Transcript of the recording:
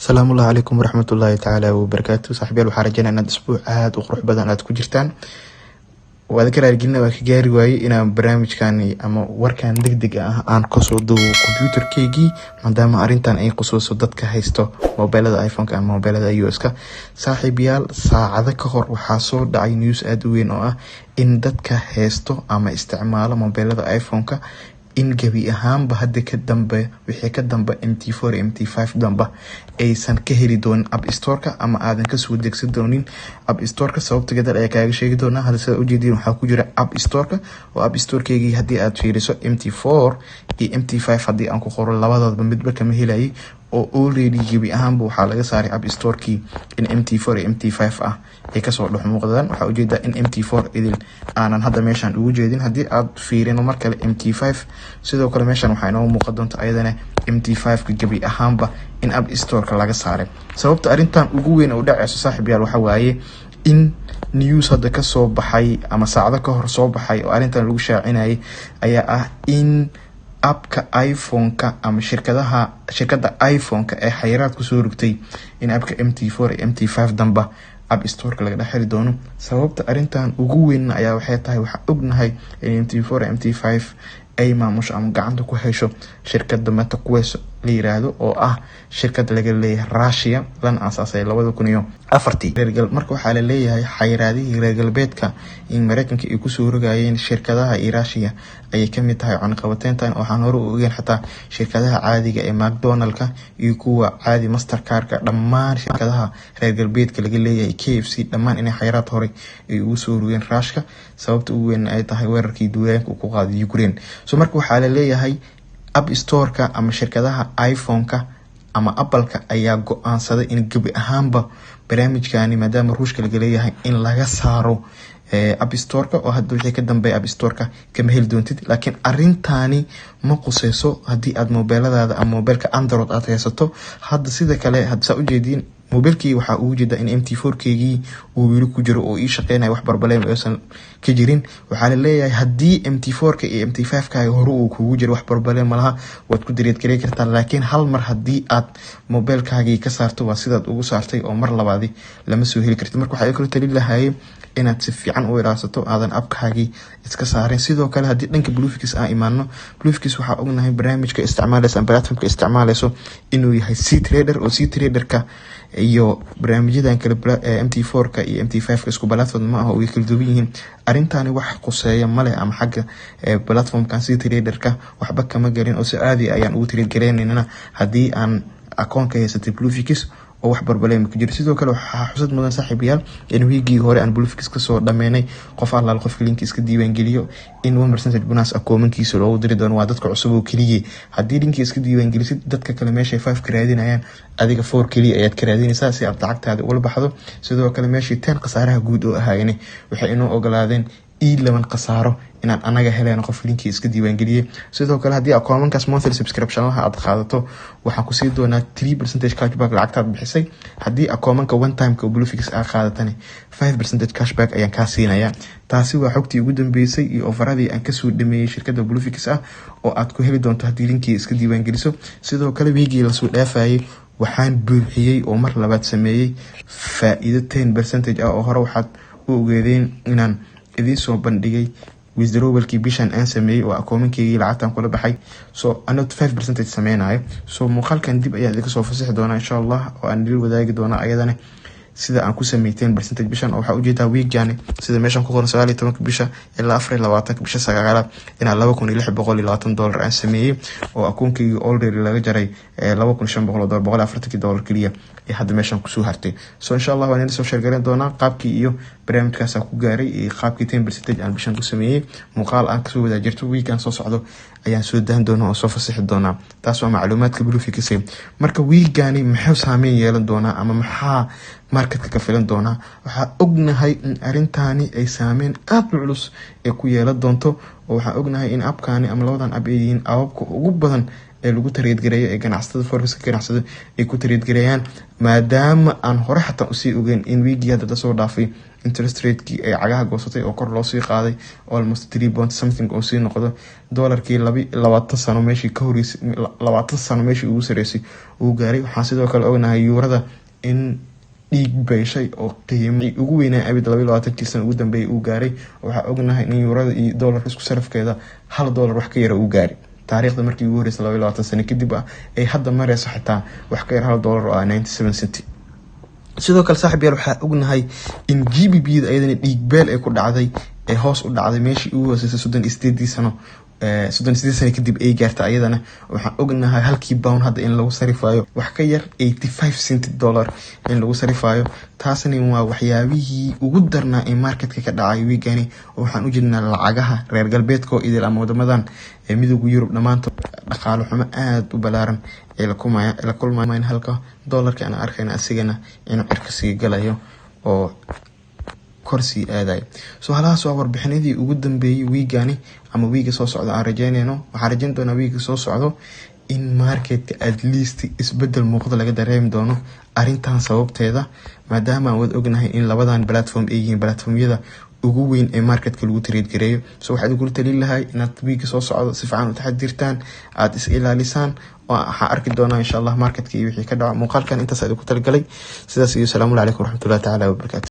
السلام الله عليكم ورحمة الله تعالى وبركاته. صاحبي waxaan rajeynaa inaad isbuuc aad u qurux badan aad ku jirtaan. Waad ka raajinaa waa ka gaari waayay inaan barnaamijkan ama warkan degdeg ah aan ka soo duubo computerkeygii maadaama arintan ay qosooso dadka haysto mobilada iPhone ka ama mobilada iOS ka. Saaxiibayaal saacado ka hor waxaa soo dhacay news aad u weyn oo ah in dadka haysto ama isticmaalo mobilada iPhone ka in gabi ahaanba hadda ka dambe wixii ka dambe MT4 MT5 dambe aysan ka heli doonin App Store ka ama aadan ka soo degsan doonin App Store ka sababta gadal ayaa kaaga sheegi doona hada sida u jeedin waxa ku jira App Store ka oo App Store keegi hadii aad fiiriso MT4 iyo MT5 hadii aan ku qoro labadoodba midba kama helayay oo already gabi ahaanba waxa laga saaray App Store kii in MT4 iyo MT5 ah ay ka soo dhex muuqdaan. waxa ujeedaa in MT4 idil aanan hadda meeshan ugu jeedin hadii aad fiirino mar kale MT5 sidoo kale meeshan waxa inoo muuqan doonta ayadana MT5 ka gabi ahaanba in App Store ka laga saaray. sababta arintan ugu weyn oo dhacayso saaxiibayaal waxa waaye in news hadda ka soo baxay ama saacado ka hor soo baxay oo arintan lagu shaacinayay ayaa ah in appka iPhone ka ama shirkadda iPhone ka ee xayiraad ku soo rugtay in appka MT4 iyo MT5 damba App Store ka laga dhaxli doono. sababta arintan ugu weyn ayaa waxay tahay waxa ognahay in MT4 iyo MT5 ay maamusho ama gacanta ku hesho shirkadda MetaQuest la yiraahdo oo ah shirkad laga leeyahay Russia lan asaasay 2004 marka waxa la leeyahay xayiraadihii reer galbeedka in Mareykanka ay ku soo rogayeen shirkadaha Russia ay ka mid tahay cunaqabateyntan waxaan hore u ogeyn xataa shirkadaha caadiga ee McDonald's ka iyo kuwa caadi Mastercard ka dhammaan shirkadaha reer galbeedka laga leeyahay KFC dhammaan inay xayiraad hore ay ugu soo rogeen Russia sababta ugu weyn ay tahay weerarkii duulaanka ku qaaday Ukraine. so marka waxa la leeyahay App Store ka ama shirkadaha iPhone ka ama Apple ka ayaa go'aansaday in gabi ahaanba barnaamijkani maadaama ruushka laga leeyahay in laga saaro App Store ka oo hadda wixii ka dambeeyay App Store ka kama heli doontid. laakiin arintani ma qusayso hadii aad mobiladaada ama mobilka Android aad haysato. hadda sida kale hadda u jeedin mobilkii waxa uu jeedaa in MT4 keegi uu wili ku jiro oo ii shaqeynay wax barbaleem aysan ka jirin. waxa la leeyahay hadii MT4 ka iyo MT5 ka hore uu kugu jiro wax barbaleem malaha waad ku direed gareey kartaa laakiin hal mar hadii aad mobilkaagii ka saarto waa sidaad ugu saartay oo mar labaadi lama soo heli kartid. marka waxa ay kala talin lahaayeen inaad si fiican u ilaalsato aadan appkaagii iska saarin. sidoo kale hadii dhanka Bluefix aan imaano Bluefix waxa ognahay barnaamijka isticmaalaysa platformka isticmaalayso inuu yahay C-Trader oo C-Trader ka iyo barnaamijyadan kale MT4 ka iyo MT5 ka isku platform ma aha oo ay kala duwan yihiin. arintani wax quseeya male ama xagga platformkan C-Trader ka waxba kama garin oo si caadi ayaan ugu trade gareynayna hadii aan account ka haysatay Bluefix oo wax barbaleem ku jiro. sidoo kale waxa xusad mudan saaxiibayaal in weegii hore aan Bluefix ka soo dhameynay qof allaal qof link iska diiwaan geliyo in 1% bonus accountkiisa loo diri doono waa dadka cusub oo kaliya hadii link iska diiwaan gelisid dadka kale meesha 5 ka raadinayaan adiga 4 kaliya ayaad ka raadinaysaa si aad lacagtaada uga baxdo. sidoo kale meeshii 10 qasaaraha guud oo ahaayeen waxay inoo ogolaadeen 11 qasaaro inaan anaga helayno qof linki iska diiwaan geliyay. sidoo kale hadii accountkaas monthly subscription aad qaadato waxa ku sii doonaa 3% cashback lacagtaad bixisay. hadii accountka one time ka Bluefix aad qaadatana 5% cashback ayaan ka siinaya. taasi waa xogtii ugu dambeysay iyo ofaradii aan ka soo dhameeyay shirkadda Bluefix ah oo aad ku heli doonto hadii linki iska diiwaan geliso. sidoo kale weegii la soo dhaafayay waxaan buuxiyay oo mar labaad sameeyay faa'iido 10% ah oo hore waxaad u ogeedeen inaan idin soo bandhigay withdrawalkii bishan aan sameeyay oo accountkeygii lacagtan kula baxay so anad 5% sameynayo. so muuqaalkan dib ayaa idinka soo fasaxi doona insha Allah oo aan dil wadaagi doona ayadana sida aan ku sameeyay 10% bishan oo waxa u jeedaa weekani sida meeshan ku qoran 19 bisha ilaa 24 bisha sagaalaad inaan $2620 aan sameeyay oo accountkeygii already laga jaray $2500 $140 kaliya ee hadda meeshan ku soo hartay. so insha Allah waan soo share garan doona qaabkii iyo barnaamijkaas ku gaaray iyo qaabkii 10% aan bishan ku sameeyay. muuqaal aan ka soo wada jirto weekend soo socdo ayaan soo daan doona oo soo fasaxi doona. taas waa macluumaadka Bluefix. marka weekani maxay saameyn yeelan doona ama maxaa mar marketka ka filan doonaa. Waxaa ognahay in arrintaani ay saameyn aad u culus ee ku yeelan doonto, oo waxaa ognahay in abkaani ama labadan ab ay yihiin ababka ugu badan ee lagu trade gareeyo ee ganacsatada forex ka ganacsada ay ku trade gareeyaan, maadaama aan hore xataa usii ogeyn in weekii hadda la soo dhaafay interest rate-kii ay cagaha goosatay oo kor loo sii qaaday almost 3 point something oo sii noqdo dollarkii 20 sano meeshii ka horeysay 20 sano meeshii ugu sareysay uu gaaray. Waxaan sidoo kale ognahay yuurada in dhiig beeshay oo qiimii ugu weynaa abid 22 sano ugu dambeeyay uu gaaray. Waxaa ognahay in yuurada iyo dollarka isku sarafkeeda $1 wax ka yar uu gaaray taariikhda markii ugu horeysay 22 sano kadib ay hadda marayso xitaa wax ka yar $1 oo 97 cent. sidoo kale saaxiib yaal waxaa ognahay in GBP-da ayadana dhiig beel ay ku dhacday ee hoos u dhacday meeshii ugu hooseysay 38 sano 38 sano kadib ay gaartay ayadana. waxaan ognahay halkii pound hadda in lagu sarifayo wax ka yar 85 cent dollar in lagu sarifayo. taasina waa waxyaabihii ugu darnaa ee marketka ka dhacay weekani. waxaan u jirnaa lacagaha reer galbeedka oo idil ama wadamadan ee midowga Yurub dhamaantood dhaqaale xumo aad u balaaran ee la kulmayaan halka dollarka aan arkayna asigana inuu cirka sii galayo oo korsi aaday. halaas waa warbixinadii ugu dambeeyay weekani ama week soo socda aan rajeynayno. waxaan rajeyn doonaa week soo socdo in marketka at least isbedel muuqda laga dareemi doono arrintan sababteeda, maadaama aan wada ognahay in labadan platform ay yihiin platformyada ugu weyn ee marketka lagu trade gareeyo. waxaan ugu talin lahay inaad week soo socdo si fiican u taxadirtaan, aad is ilaalisaan. waxaan arki doonaa insha Allah marketka iyo wixii ka dhaco. muuqaalkan intaas aad ku talagalay. sidaas iyo salaamu alaykum waraxmatullaahi ta'ala wa barakaatuh.